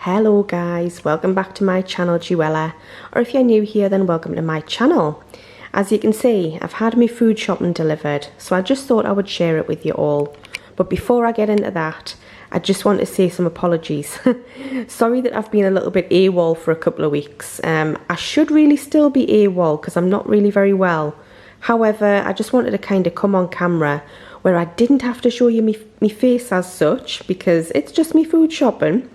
Hello guys, welcome back to my channel Juella, or if you're new here then welcome to my channel. As you can see, I've had my food shopping delivered, so I just thought I would share it with you all. But before I get into that, I just want to say some apologies. Sorry that I've been a little bit AWOL for a couple of weeks. I should really still be AWOL because I'm not really very well. However, I just wanted to kind of come on camera where I didn't have to show you me face as such, because it's just me food shopping.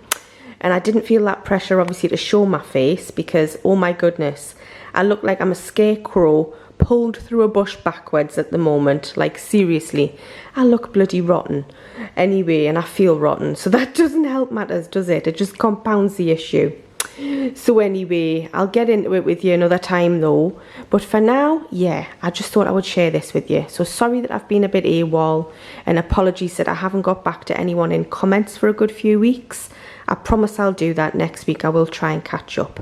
And I didn't feel that pressure obviously to show my face because, oh my goodness, I look like I'm a scarecrow pulled through a bush backwards at the moment. Like seriously, I look bloody rotten. Anyway, and I feel rotten. So that doesn't help matters, does it? It just compounds the issue. So anyway, I'll get into it with you another time though. But for now, yeah, I just thought I would share this with you. So sorry that I've been a bit AWOL, and apologies that I haven't got back to anyone in comments for a good few weeks. I promise I'll do that next week. I will try and catch up.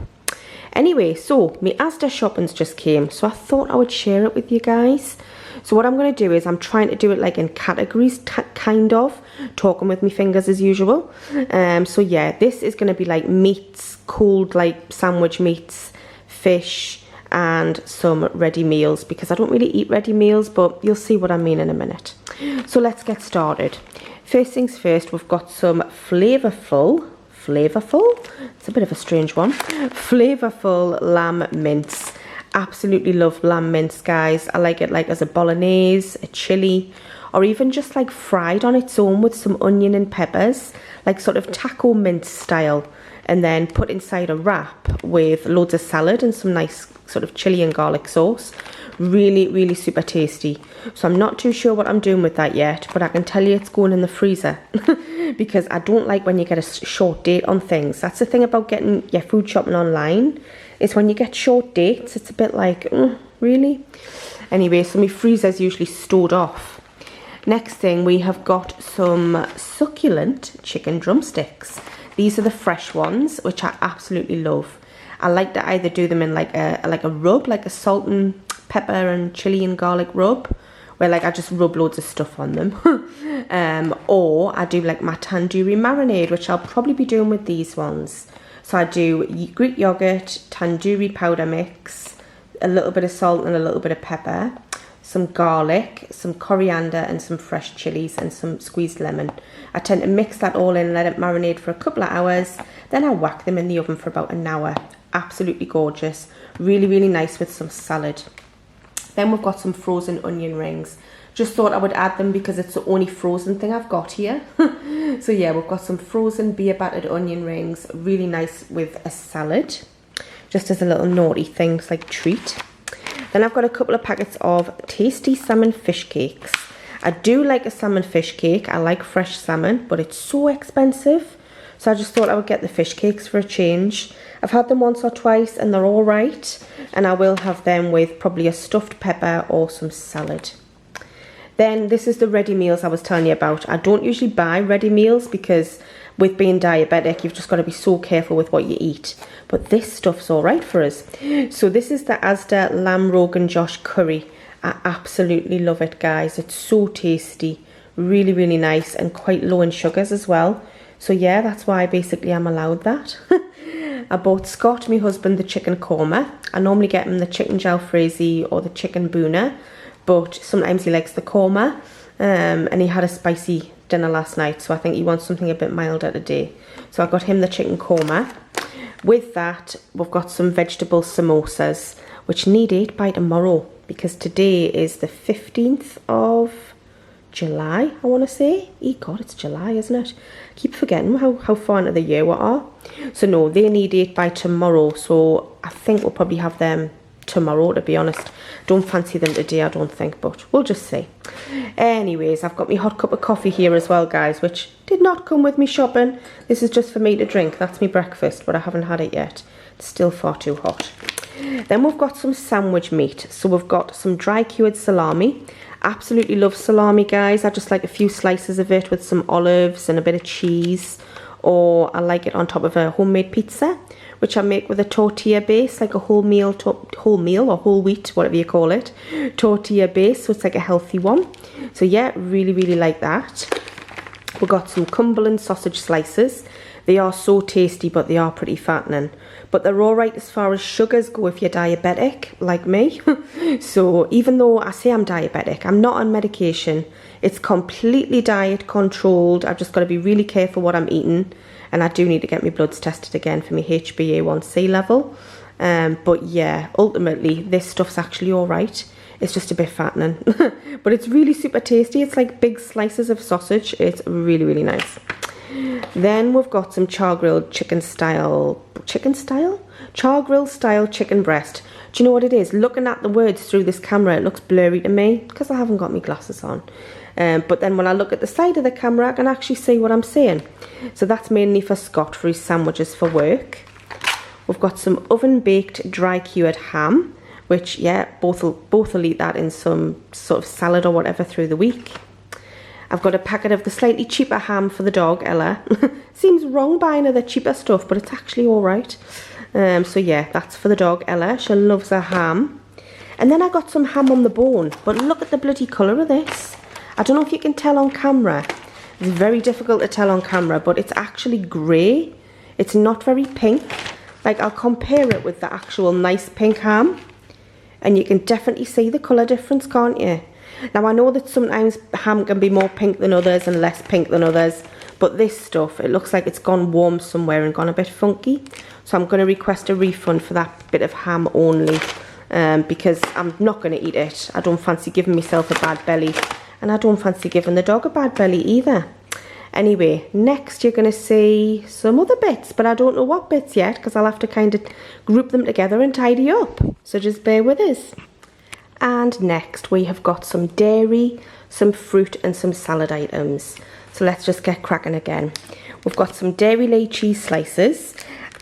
Anyway, so my Asda shoppings just came, so I thought I would share it with you guys. So what I'm going to do is I'm trying to do it like in categories, kind of, talking with my fingers as usual. So yeah, this is going to be like meats, cold like sandwich meats, fish, and some ready meals, because I don't really eat ready meals, but you'll see what I mean in a minute. So let's get started. First things first, we've got some flavorful, it's a bit of a strange one, flavorful lamb mince. Absolutely love lamb mince, guys. I like it like as a bolognese, a chili, or even just like fried on its own with some onion and peppers, like sort of taco mince style, and then put inside a wrap with loads of salad and some nice sort of chili and garlic sauce. Really super tasty. So I'm not too sure what I'm doing with that yet, but I can tell you it's going in the freezer because I don't like when you get a short date on things. That's the thing about getting your food shopping online, is when you get short dates, it's a bit like, really? Anyway, so my freezer's usually stored off. Next thing, we have got some succulent chicken drumsticks. These are the fresh ones, which I absolutely love. I like to either do them in like a rub, like a salt and pepper and chili and garlic rub, where like I just rub loads of stuff on them. Or I do like my tandoori marinade, which I'll probably be doing with these ones. So I do Greek yogurt, tandoori powder mix, a little bit of salt and a little bit of pepper, some garlic, some coriander and some fresh chilies and some squeezed lemon. I tend to mix that all in, let it marinate for a couple of hours, then I whack them in the oven for about an hour. Absolutely gorgeous, really nice with some salad. Then we've got some frozen onion rings. Just thought I would add them because it's the only frozen thing I've got here. So yeah, we've got some frozen beer battered onion rings, really nice with a salad, just as a little naughty thing, like treat. Then I've got a couple of packets of tasty salmon fish cakes. I do like a salmon fish cake. I like fresh salmon, but it's so expensive. So I just thought I would get the fish cakes for a change. I've had them once or twice and they're all right. And I will have them with probably a stuffed pepper or some salad. Then this is the ready meals I was telling you about. I don't usually buy ready meals because with being diabetic, you've just got to be so careful with what you eat. But this stuff's all right for us. So this is the Asda Lamb Rogan Josh Curry. I absolutely love it, guys. It's so tasty, really nice, and quite low in sugars as well. So yeah, that's why basically I'm allowed that. I bought Scott, my husband, the chicken korma. I normally get him the chicken jalfrezi or the chicken boona, but sometimes he likes the korma. And he had a spicy dinner last night, so I think he wants something a bit milder today. So I got him the chicken korma. With that, we've got some vegetable samosas, which need 8 by tomorrow, because today is the 15th of July, I want to say. God, it's July, isn't it? I keep forgetting how far into the year we are. So no, they need 8 by tomorrow, so I think we'll probably have them tomorrow, to be honest. Don't fancy them today, I don't think, but we'll just see. Anyways, I've got my hot cup of coffee here as well, guys, which did not come with me shopping. This is just for me to drink. That's my breakfast, but I haven't had it yet. It's still far too hot. Then we've got some sandwich meat. So we've got some dry cured salami. Absolutely love salami, guys. I just like a few slices of it with some olives and a bit of cheese, or I like it on top of a homemade pizza, which I make with a tortilla base, like a wholemeal or whole wheat, whatever you call it, tortilla base, so it's like a healthy one. So yeah, really like that. We've got some Cumberland sausage slices. They are so tasty, but they are pretty fattening. But they're alright as far as sugars go if you're diabetic, like me. So even though I say I'm diabetic, I'm not on medication. It's completely diet controlled. I've just got to be really careful what I'm eating. And I do need to get my bloods tested again for my HbA1c level. But yeah, ultimately, this stuff's actually alright. It's just a bit fattening. But it's really super tasty. It's like big slices of sausage. It's really, really nice. Then we've got some char-grilled chicken style? Char-grilled style chicken breast. Do you know what it is? Looking at the words through this camera, it looks blurry to me because I haven't got my glasses on. But then when I look at the side of the camera, I can actually see what I'm saying. So that's mainly for Scott for his sandwiches for work. We've got some oven-baked dry cured ham, which, yeah, both will eat that in some sort of salad or whatever through the week. I've got a packet of the slightly cheaper ham for the dog, Ella. Seems wrong buying her the cheaper stuff, but it's actually alright. So yeah, that's for the dog, Ella. She loves her ham. And then I got some ham on the bone, but look at the bloody colour of this. I don't know if you can tell on camera. It's very difficult to tell on camera, but it's actually grey. It's not very pink. Like, I'll compare it with the actual nice pink ham. And you can definitely see the colour difference, can't you? Now, I know that sometimes ham can be more pink than others and less pink than others. But this stuff, it looks like it's gone warm somewhere and gone a bit funky. So I'm going to request a refund for that bit of ham only. Because I'm not going to eat it. I don't fancy giving myself a bad belly. And I don't fancy giving the dog a bad belly either. Anyway, next you're going to see some other bits, but I don't know what bits yet because I'll have to kind of group them together and tidy up. So just bear with us. And next we have got some dairy, some fruit and some salad items. So let's just get cracking again. We've got some dairy lait cheese slices.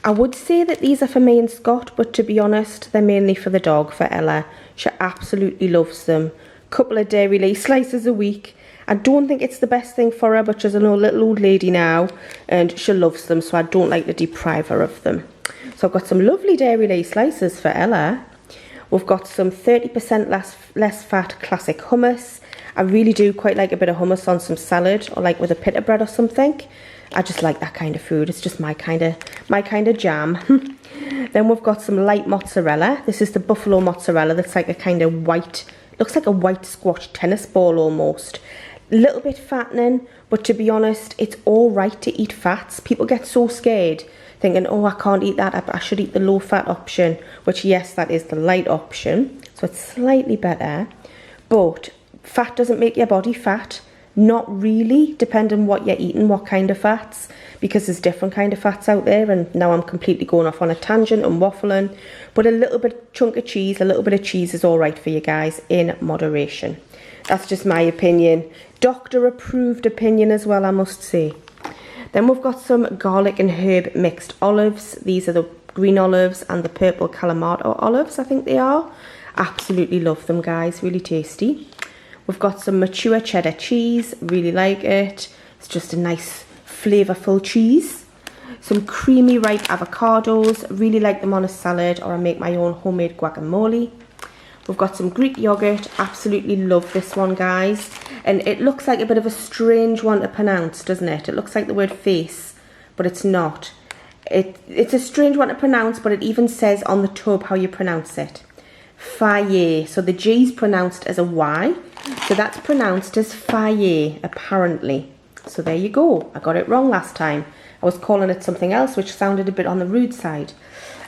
I would say that these are for me and Scott, but to be honest, they're mainly for the dog, for Ella. She absolutely loves them. Couple of dairy lait slices a week. I don't think it's the best thing for her, but she's a little old lady now and she loves them, so I don't like to deprive her of them. So I've got some lovely dairy lait slices for Ella. We've got some 30% less fat classic hummus. I really do quite like a bit of hummus on some salad or like with a pita bread or something. I just like that kind of food. It's just my kind of jam. Then we've got some light mozzarella. This is the buffalo mozzarella that's like a kind of white, looks like a white squash tennis ball almost. A little bit fattening, but to be honest, it's all right to eat fats. People get so scared thinking, oh, I can't eat that, I should eat the low fat option, which yes, that is the light option, so it's slightly better. But fat doesn't make your body fat. Not really, depending on what you're eating, what kind of fats, because there's different kind of fats out there. And now I'm completely going off on a tangent and waffling, but a little bit chunk of cheese, a little bit of cheese is all right for you guys in moderation. That's just my opinion. Doctor approved opinion as well, I must say. Then we've got some garlic and herb mixed olives. These are the green olives and the purple Kalamata olives, I think they are. Absolutely love them, guys, really tasty. We've got some mature cheddar cheese, really like it. It's just a nice flavourful cheese. Some creamy ripe avocados, really like them on a salad, or I make my own homemade guacamole. We've got some Greek yogurt, absolutely love this one, guys. And it looks like a bit of a strange one to pronounce, doesn't it? It looks like the word face, but it's not. It's a strange one to pronounce, but it even says on the tub how you pronounce it. Faye. So the G is pronounced as a Y. So that's pronounced as Faye, apparently. So there you go. I got it wrong last time. I was calling it something else, which sounded a bit on the rude side.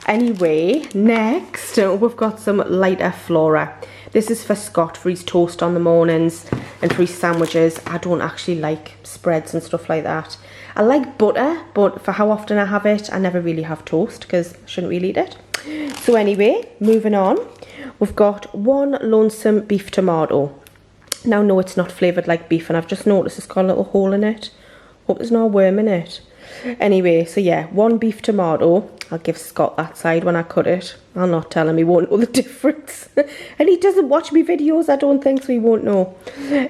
Anyway, next we've got some lighter flora. This is for Scott for his toast on the mornings and for his sandwiches. I don't actually like spreads and stuff like that. I like butter, but for how often I have it, I never really have toast because I shouldn't really eat it. So anyway, moving on. We've got one lonesome beef tomato. Now, no, it's not flavoured like beef, and I've just noticed it's got a little hole in it. Hope there's no worm in it. Anyway, so yeah, one beef tomato. I'll give Scott that side when I cut it. I'll not tell him, he won't know the difference. And he doesn't watch me videos, I don't think, so he won't know.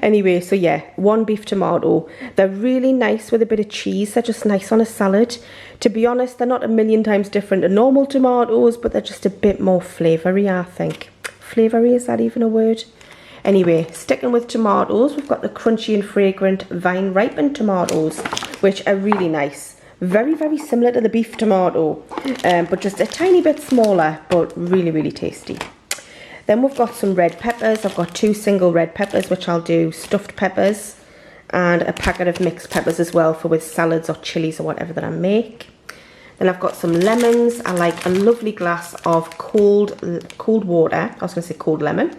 Anyway, so yeah, one beef tomato. They're really nice with a bit of cheese. They're just nice on a salad. To be honest, they're not a million times different to normal tomatoes, but they're just a bit more flavoury, I think. Flavoury, is that even a word? Anyway, sticking with tomatoes, we've got the crunchy and fragrant vine ripened tomatoes, which are really nice. Very, very similar to the beef tomato, but just a tiny bit smaller, but really, really tasty. Then we've got some red peppers. I've got 2 single red peppers, which I'll do stuffed peppers, and a packet of mixed peppers as well for with salads or chilies or whatever that I make. Then I've got some lemons. I like a lovely glass of cold water. I was going to say cold lemon.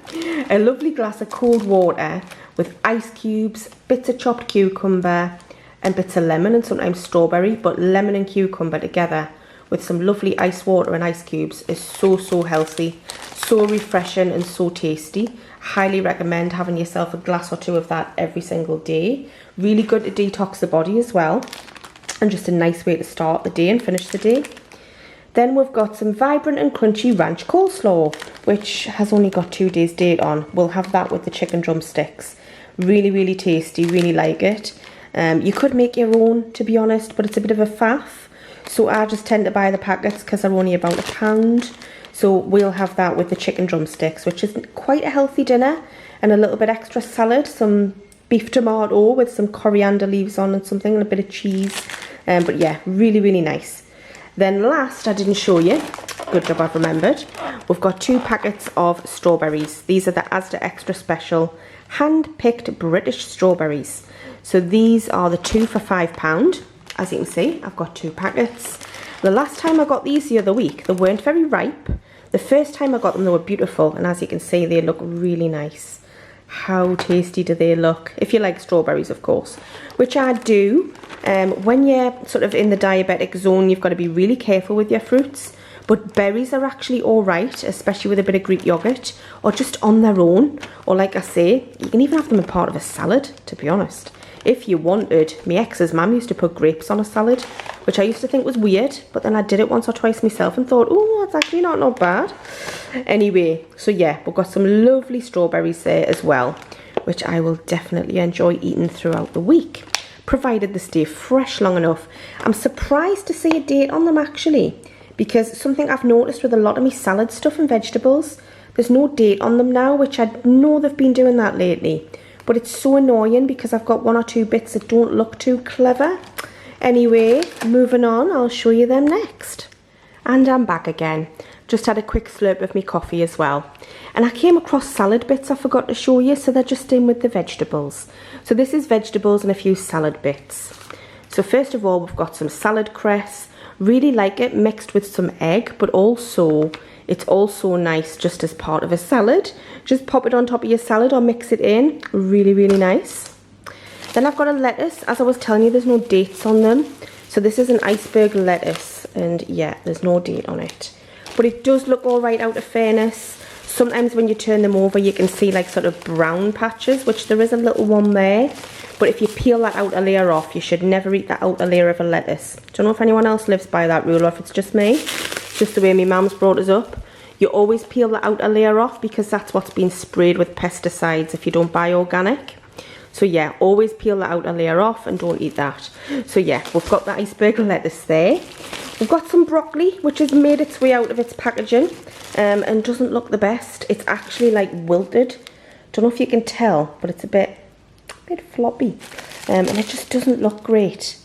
A lovely glass of cold water with ice cubes, bits of chopped cucumber, and bits of lemon, and sometimes strawberry, but lemon and cucumber together with some lovely ice water and ice cubes is so, so healthy, so refreshing and so tasty. Highly recommend having yourself a glass or 2 of that every single day. Really good to detox the body as well, and just a nice way to start the day and finish the day. Then we've got some vibrant and crunchy ranch coleslaw, which has only got 2 days date on. We'll have that with the chicken drumsticks. Really, really tasty, really like it. You could make your own, to be honest, but it's a bit of a faff. So I just tend to buy the packets because they're only about £1. So we'll have that with the chicken drumsticks, which is quite a healthy dinner, and a little bit extra salad, some beef tomato with some coriander leaves on and something, and a bit of cheese. But yeah, really, really nice. Then last, I didn't show you, good job I've remembered, we've got 2 packets of strawberries. These are the Asda Extra Special hand-picked British strawberries. So these are the 2 for £5. As you can see, I've got 2 packets. The last time I got these the other week, they weren't very ripe. The first time I got them, they were beautiful, and as you can see, they look really nice. How tasty do they look? If you like strawberries, of course, which I do. When you're sort of in the diabetic zone, you've got to be really careful with your fruits. But berries are actually all right, especially with a bit of Greek yogurt, or just on their own. Or like I say, you can even have them in part of a salad, to be honest. If you wanted. My ex's mum used to put grapes on a salad, which I used to think was weird, but then I did it once or twice myself and thought, oh, that's actually not bad. Anyway, so yeah, we've got some lovely strawberries there as well, which I will definitely enjoy eating throughout the week, provided they stay fresh long enough. I'm surprised to see a date on them actually, because something I've noticed with a lot of my salad stuff and vegetables, there's no date on them now, which I know they've been doing that lately. But it's so annoying because I've got 1 or 2 bits that don't look too clever. Anyway, moving on, I'll show you them next. And I'm back again. Just had a quick slurp of my coffee as well. And I came across salad bits I forgot to show you, so they're just in with the vegetables. So this is vegetables and a few salad bits. So first of all, we've got some salad cress. Really like it mixed with some egg, but also it's also nice just as part of a salad. Just pop it on top of your salad or mix it in. Really, really nice. Then I've got a lettuce. As I was telling you, there's no dates on them. So this is an iceberg lettuce, and yeah, there's no date on it. But it does look all right, out of fairness. Sometimes when you turn them over, you can see like sort of brown patches, which there is a little one there. But if you peel that outer layer off, you should never eat that outer layer of a lettuce. Don't know if anyone else lives by that rule or if it's just me. Just the way my mum's brought us up. You always peel the outer layer off because that's what's been sprayed with pesticides if you don't buy organic. So yeah, always peel the outer layer off and don't eat that. So yeah, we've got the iceberg lettuce there. We've got some broccoli, which has made its way out of its packaging and doesn't look the best. It's actually like wilted. Don't know if you can tell, but it's a bit floppy. And it just doesn't look great.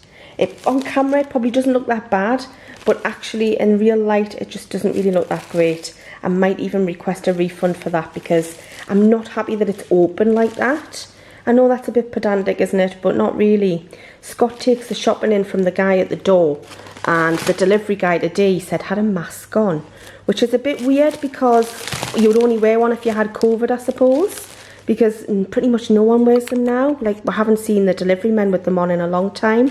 On camera, it probably doesn't look that bad, but actually in real light, it just doesn't really look that great. I might even request a refund for that because I'm not happy that it's open like that. I know that's a bit pedantic, isn't it? But not really. Scott takes the shopping in from the guy at the door, and the delivery guy today said had a mask on, which is a bit weird because you would only wear one if you had COVID, I suppose, because pretty much no one wears them now. Like, we haven't seen the delivery men with them on in a long time,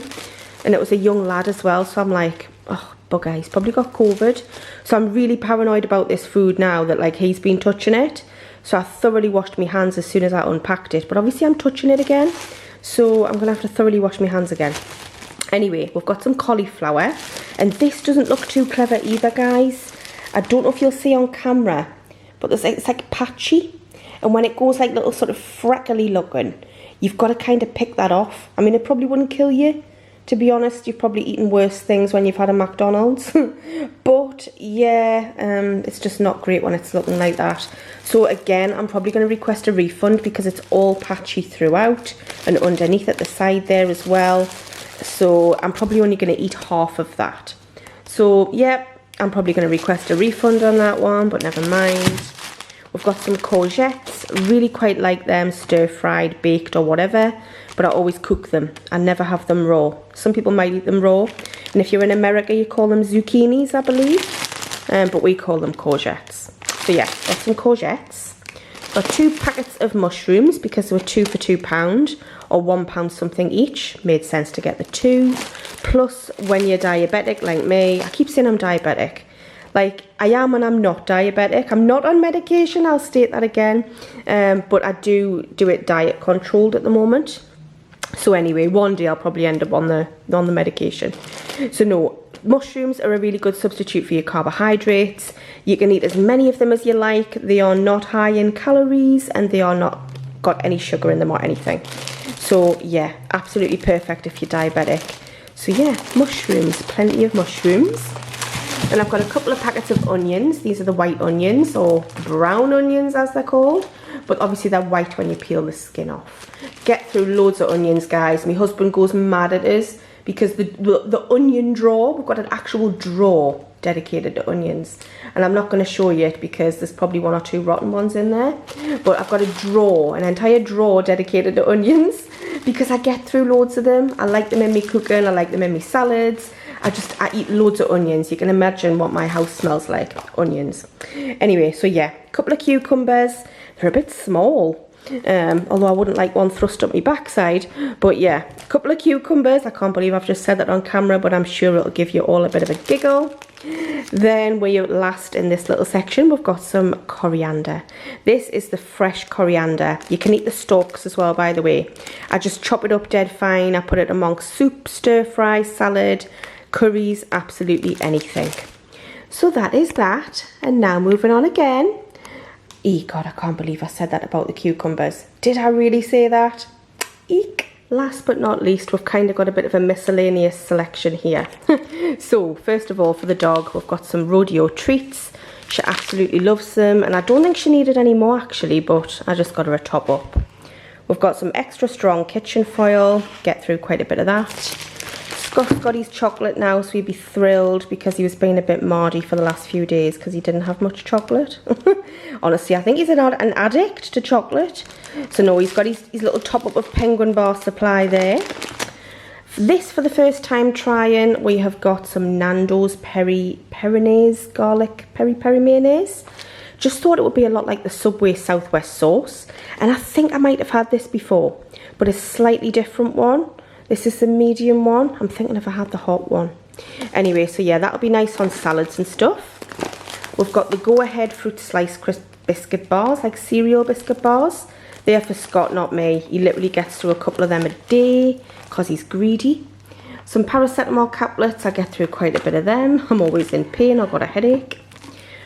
and it was a young lad as well, so I'm like, oh, bugger, he's probably got COVID. So I'm really paranoid about this food now that like he's been touching it. So I thoroughly washed my hands as soon as I unpacked it. But obviously I'm touching it again, so I'm going to have to thoroughly wash my hands again. Anyway, we've got some cauliflower. And this doesn't look too clever either, guys. I don't know if you'll see on camera, but it's like patchy. And when it goes like little sort of freckly looking, you've got to kind of pick that off. I mean, it probably wouldn't kill you. To be honest, you've probably eaten worse things when you've had a McDonald's. But yeah, it's just not great when it's looking like that. So again, I'm probably going to request a refund because it's all patchy throughout and underneath at the side there as well. So I'm probably only going to eat half of that. So yeah, I'm probably going to request a refund on that one, but never mind. We've got some courgettes. Really quite like them stir-fried, baked or whatever, but I always cook them. I never have them raw. Some people might eat them raw, and if you're in America you call them zucchinis, I believe, but we call them courgettes. So yeah, got some courgettes. Got 2 packets of mushrooms because they were 2 for £2 or £1 something each. Made sense to get the 2. Plus, when you're diabetic like me, I keep saying I'm diabetic. Like, I am and I'm not diabetic. I'm not on medication, I'll state that again. But I do it diet controlled at the moment. So anyway, one day I'll probably end up on the medication. So no, mushrooms are a really good substitute for your carbohydrates. You can eat as many of them as you like. They are not high in calories and they are not got any sugar in them or anything. So yeah, absolutely perfect if you're diabetic. So yeah, mushrooms, plenty of mushrooms. And I've got a couple of packets of onions. These are the white onions, or brown onions as they're called. But obviously they're white when you peel the skin off. Get through loads of onions, guys. My husband goes mad at us because the onion drawer, we've got an actual drawer dedicated to onions. And I'm not going to show you it because there's probably 1 or 2 rotten ones in there. But I've got a drawer, an entire drawer dedicated to onions because I get through loads of them. I like them in my cooking, I like them in my salads. I eat loads of onions. You can imagine what my house smells like, onions. Anyway, so yeah, a couple of cucumbers. They're a bit small, although I wouldn't like one thrust up my backside. But yeah, a couple of cucumbers. I can't believe I've just said that on camera, but I'm sure it'll give you all a bit of a giggle. Then we're last in this little section, we've got some coriander. This is the fresh coriander. You can eat the stalks as well, by the way. I just chop it up dead fine. I put it amongst soup, stir fry, salad, curries, absolutely anything. So that is that. And now moving on again. God, I can't believe I said that about the cucumbers. Did I really say that? Eek. Last but not least, we've kind of got a bit of a miscellaneous selection here. So, first of all, for the dog, we've got some rodeo treats. She absolutely loves them, and I don't think she needed any more actually, but I just got her a top up. We've got some extra strong kitchen foil, get through quite a bit of that. Scott's got his chocolate now, so he'd be thrilled because he was being a bit mardy for the last few days because he didn't have much chocolate. Honestly, I think he's an addict to chocolate. So no, he's got his little top up of Penguin Bar Supply there. This, for the first time trying, we have got some Nando's Peri-Mayonnaise garlic peri-peri mayonnaise. Just thought it would be a lot like the Subway Southwest sauce. And I think I might have had this before, but a slightly different one. This is the medium one. I'm thinking if I had the hot one. Anyway, so yeah, that'll be nice on salads and stuff. We've got the Go Ahead Fruit Slice Crisp biscuit bars, like cereal biscuit bars. They're for Scott, not me. He literally gets through a couple of them a day because he's greedy. Some paracetamol caplets. I get through quite a bit of them. I'm always in pain. I've got a headache.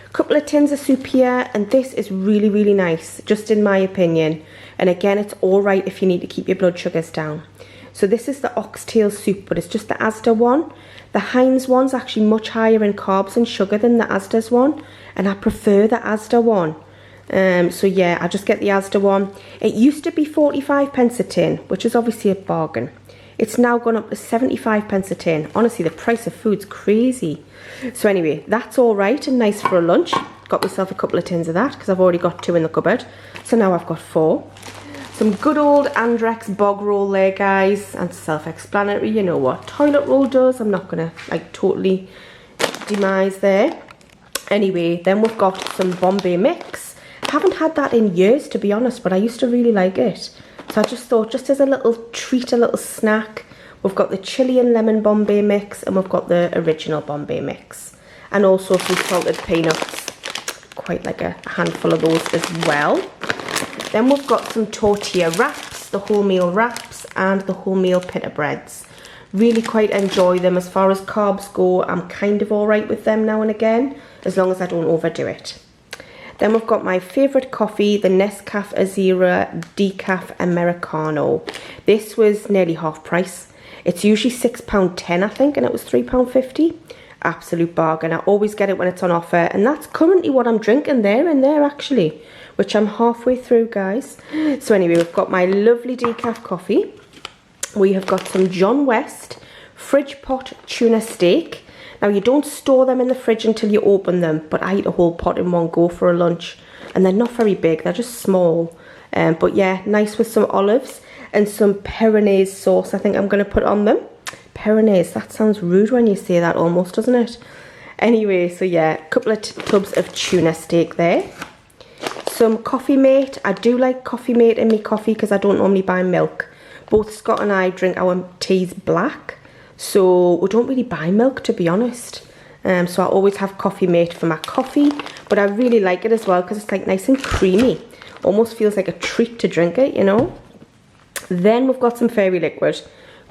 A couple of tins of soup here, and this is really, really nice, just in my opinion. And again, it's all right if you need to keep your blood sugars down. So this is the oxtail soup, but it's just the Asda one. The Heinz one's actually much higher in carbs and sugar than the Asda's one, and I prefer the Asda one. So yeah, I just get the Asda one. It used to be 45 pence a tin, which is obviously a bargain. It's now gone up to 75 pence a tin. Honestly, the price of food's crazy. So anyway, that's all right and nice for a lunch. Got myself a couple of tins of that because I've already got 2 in the cupboard. So now I've got 4. Some good old Andrex bog roll there, guys, and self-explanatory, you know what toilet roll does. I'm not gonna like totally demise there. Anyway, then we've got some Bombay mix. Haven't had that in years, to be honest, but I used to really like it. So I just thought, just as a little treat, a little snack, we've got the chili and lemon Bombay mix, and we've got the original Bombay mix, and also some salted peanuts. Quite like a handful of those as well. Then we've got some tortilla wraps, the wholemeal wraps, and the wholemeal pita breads. Really quite enjoy them. As far as carbs go, I'm kind of alright with them now and again, as long as I don't overdo it. Then we've got my favourite coffee, the Nescafe Azera Decaf Americano. This was nearly half price. It's usually £6.10 I think, and it was £3.50. Absolute bargain. I always get it when it's on offer, and that's currently what I'm drinking there and there actually, which I'm halfway through, guys. So anyway, we've got my lovely decaf coffee. We have got some John West fridge pot tuna steak. Now you don't store them in the fridge until you open them, but I eat a whole pot in one go for a lunch, and they're not very big, they're just small. But yeah, nice with some olives and some Peronaise sauce I think I'm going to put on them. Peronaise, that sounds rude when you say that almost, doesn't it? Anyway, so yeah, a couple of tubs of tuna steak there. Some Coffee Mate. I do like Coffee Mate in my coffee because I don't normally buy milk. Both Scott and I drink our teas black, so we don't really buy milk, to be honest. So I always have Coffee Mate for my coffee, but I really like it as well because it's like nice and creamy. Almost feels like a treat to drink it, you know. Then we've got some Fairy Liquid.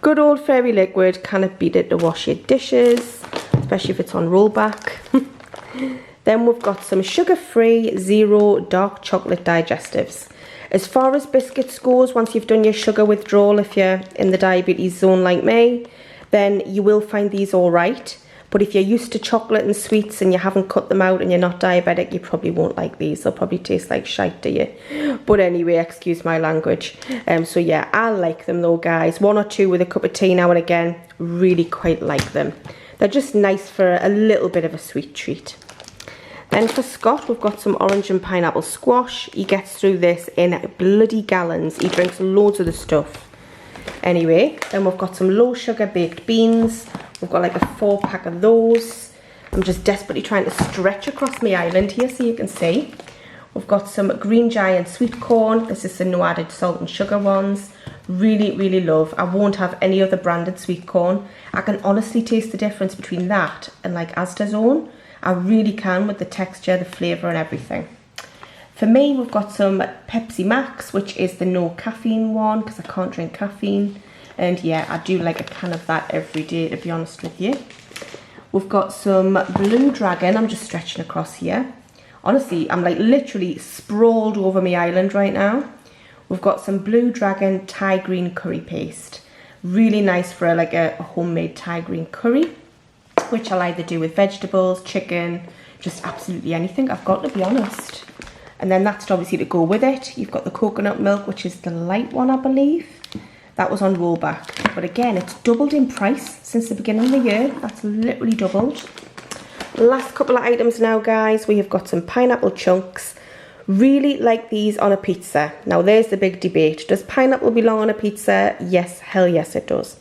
Good old Fairy Liquid, cannot beat it to wash your dishes, especially if it's on rollback. Then we've got some sugar-free zero dark chocolate digestives. As far as biscuits goes, once you've done your sugar withdrawal, if you're in the diabetes zone like me, then you will find these all right. But if you're used to chocolate and sweets and you haven't cut them out and you're not diabetic, you probably won't like these. They'll probably taste like shite to you. But anyway, excuse my language. So yeah, I like them though, guys. 1 or 2 with a cup of tea now and again. Really quite like them. They're just nice for a little bit of a sweet treat. Then for Scott, we've got some orange and pineapple squash. He gets through this in bloody gallons. He drinks loads of the stuff. Anyway, then we've got some low sugar baked beans. We've got like a 4-pack of those. I'm just desperately trying to stretch across my island here so you can see. We've got some Green Giant sweet corn. This is the no added salt and sugar ones. Really, really love. I won't have any other branded sweet corn. I can honestly taste the difference between that and like Asda's own. I really can, with the texture, the flavour and everything. For me, we've got some Pepsi Max, which is the no caffeine one because I can't drink caffeine. And yeah, I do like a can of that every day, to be honest with you. We've got some Blue Dragon. I'm just stretching across here. Honestly, I'm like literally sprawled over my island right now. We've got some Blue Dragon Thai green curry paste. Really nice for like a homemade Thai green curry, which I'll either do with vegetables, chicken, just absolutely anything I've got, to be honest. And then that's obviously to go with it. You've got the coconut milk, which is the light one, I believe. That was on rollback. But again, it's doubled in price since the beginning of the year. That's literally doubled. Last couple of items now, guys. We have got some pineapple chunks. Really like these on a pizza. Now, there's the big debate. Does pineapple belong on a pizza? Yes, hell yes it does.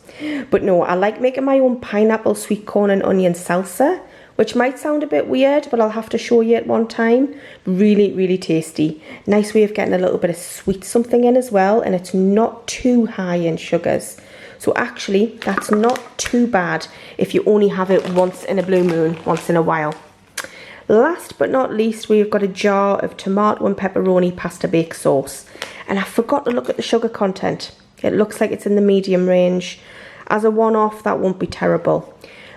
But no, I like making my own pineapple sweet corn and onion salsa, which might sound a bit weird, but I'll have to show you at one time. Really, really tasty. Nice way of getting a little bit of sweet something in as well, and it's not too high in sugars. So actually, that's not too bad if you only have it once in a blue moon, once in a while. Last but not least, we've got a jar of tomato and pepperoni pasta bake sauce. And I forgot to look at the sugar content. It looks like it's in the medium range. As a one-off, that won't be terrible.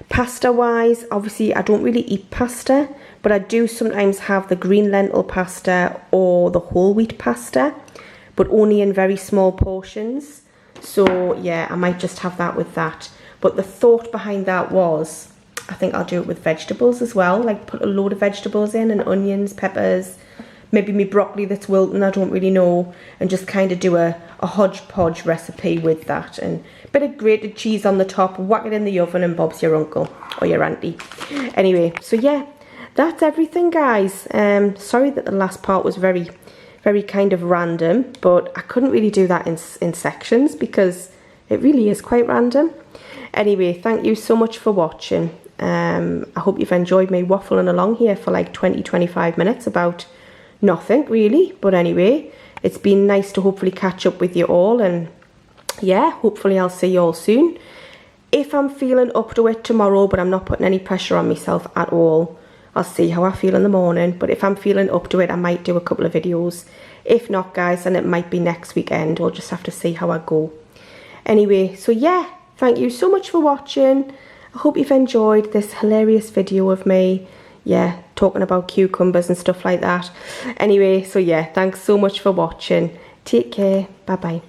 Pasta-wise, obviously, I don't really eat pasta, but I do sometimes have the green lentil pasta or the whole wheat pasta, but only in very small portions. So, yeah, I might just have that with that. But the thought behind that was, I think I'll do it with vegetables as well, like put a load of vegetables in and onions, peppers, maybe me broccoli that's wilting, I don't really know, and just kind of do a hodgepodge recipe with that, and a bit of grated cheese on the top, whack it in the oven, and Bob's your uncle or your auntie. Anyway, so yeah, that's everything, guys. Sorry that the last part was very, very kind of random, but I couldn't really do that in sections because it really is quite random. Anyway, thank you so much for watching. I hope you've enjoyed me waffling along here for like 20-25 minutes about nothing really, but anyway, it's been nice to hopefully catch up with you all, and yeah, hopefully I'll see you all soon. If I'm feeling up to it tomorrow, but I'm not putting any pressure on myself at all, I'll see how I feel in the morning, but if I'm feeling up to it, I might do a couple of videos. If not, guys, then it might be next weekend. We'll just have to see how I go. Anyway, so yeah, thank you so much for watching. I hope you've enjoyed this hilarious video of me, yeah, talking about cucumbers and stuff like that. Anyway, so yeah, thanks so much for watching. Take care. Bye-bye.